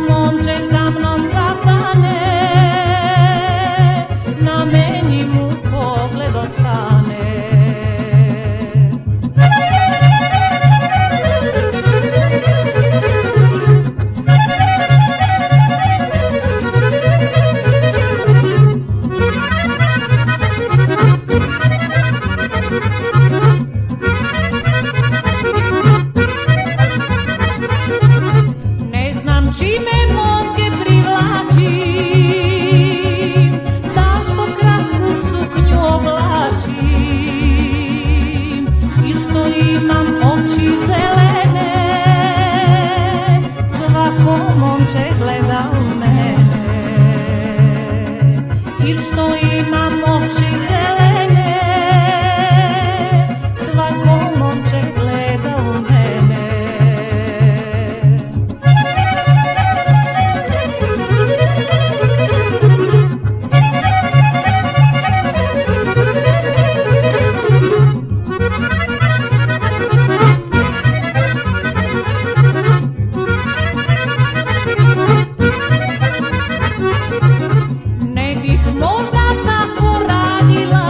momče za mnom zastane, na meni mu pogled ostane. Ne znam čime momke privlačim, zašto kratku suknju oblačim i što imam oči zelene, svako momče gleda u mene. I što imam oči zelene, svako momče gleda u mene. Ne bih možda tako radila,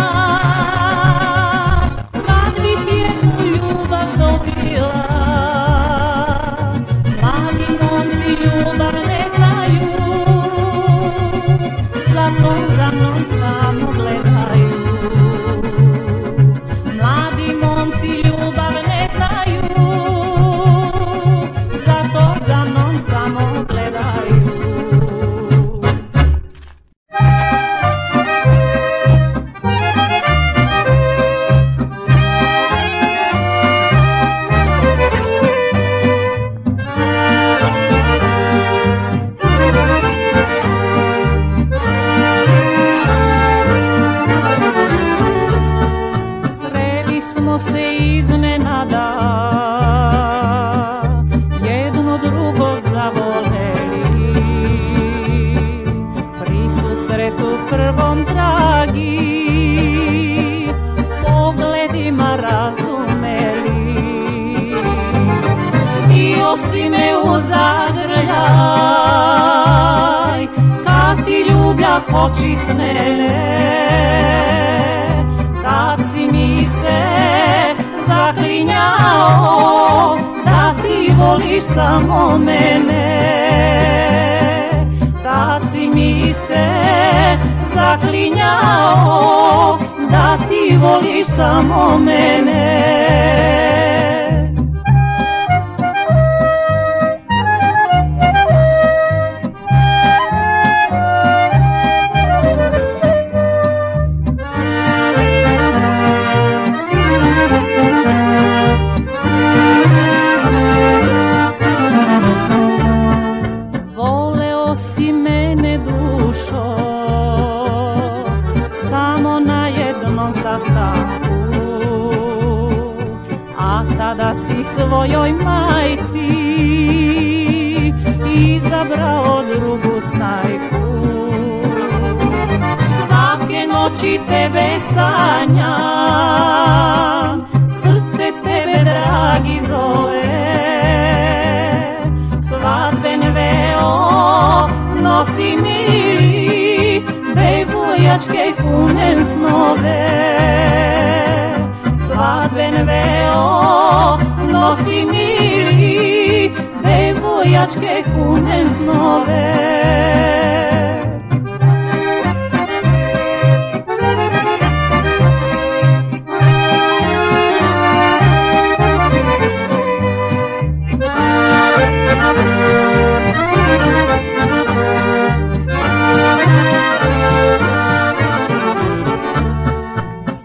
kad bih jednu ljubav dobila. Mladi momci ljubav ne znaju, zato za mnom samo gledaju. Mladi momci ljubav ne znaju, zato za mnom samo gledaju. Sreli smo se iznenada, jedno drugo zavoleli, pri susretu prvom dragi, pogledima razumeli. Stio si me u zagrljaj, kad ti ljubljah očisnele, tad si mi se zaklinjao da ti voliš samo mene. Tad si mi se zaklinjao da ti voliš samo mene. Voleo si mene dušo, samo na jednom sastanku, a tada si svojoj majci izabrao drugu snajku. Svake noći tebe sanjam, srce tebe dragi zove. Svadben veo nosi mili, devojjačke kunem snove. Svadben veo nosi mili, devojjačke kunem snove.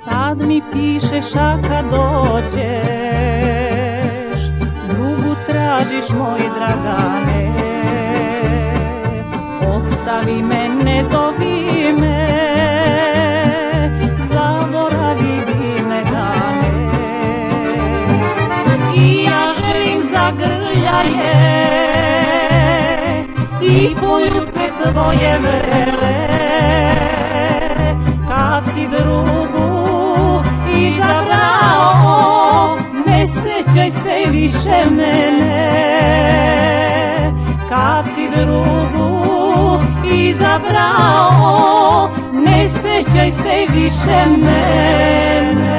Sad mi pišeš, a kad dođeš, drugu tražiš, moj Dragane. Ostavi me, ne zovi me, zaboravi divne dane. I ja želim zagrljaje i poljubce tvoje vrele, kad si drugu izabrao, ne sećaj se više mene. Kad si drugu izabrao, ne sećaj se više mene.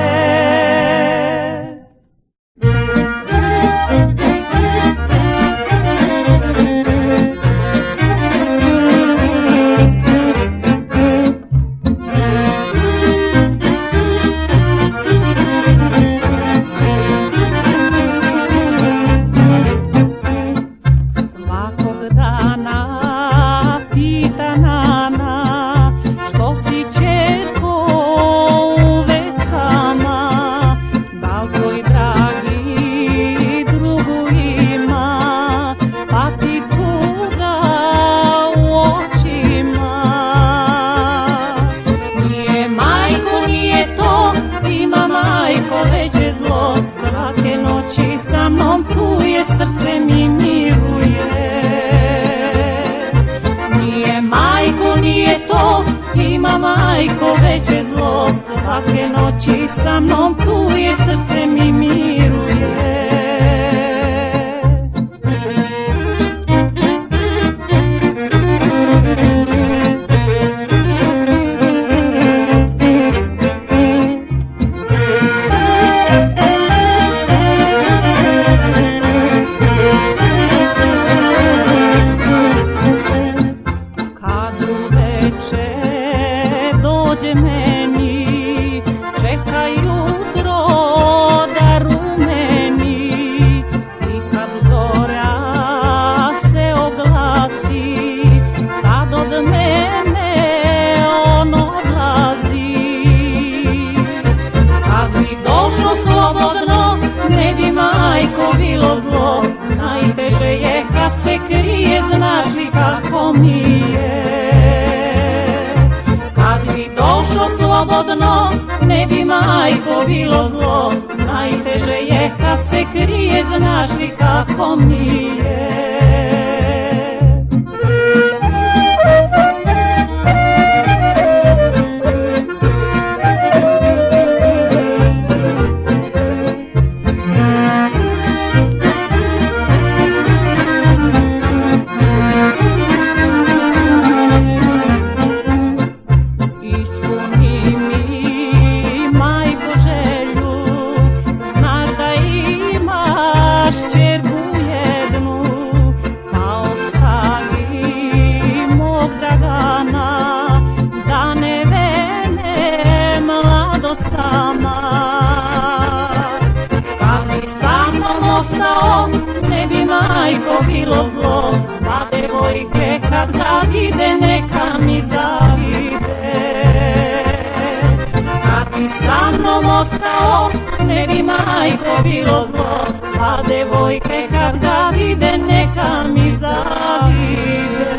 Svake noći sa mnom tuje, srce mi miruje. Nije majko, nije to, ima majko veće zlo. Svake noći sa mnom tuje, srce mi miruje. Dođe meni, čeka jutro da rumeni, i kad zora se oglasi, tad od mene on odlazi. Kad bi došlo slobodno, ne bi majko bilo zlo, najteže je kad se krije, znaš li kako mi je. Došlo slobodno, ne bi majko bilo zlo, najteže je kad se krije, znaš li kako mi je. Ne bi majko bilo zlo, pa devojke kad ga vide neka mi zavide. Kad bi sa mnom ostao, ne bi majko bilo zlo, pa devojke kad ga vide neka mi zavide.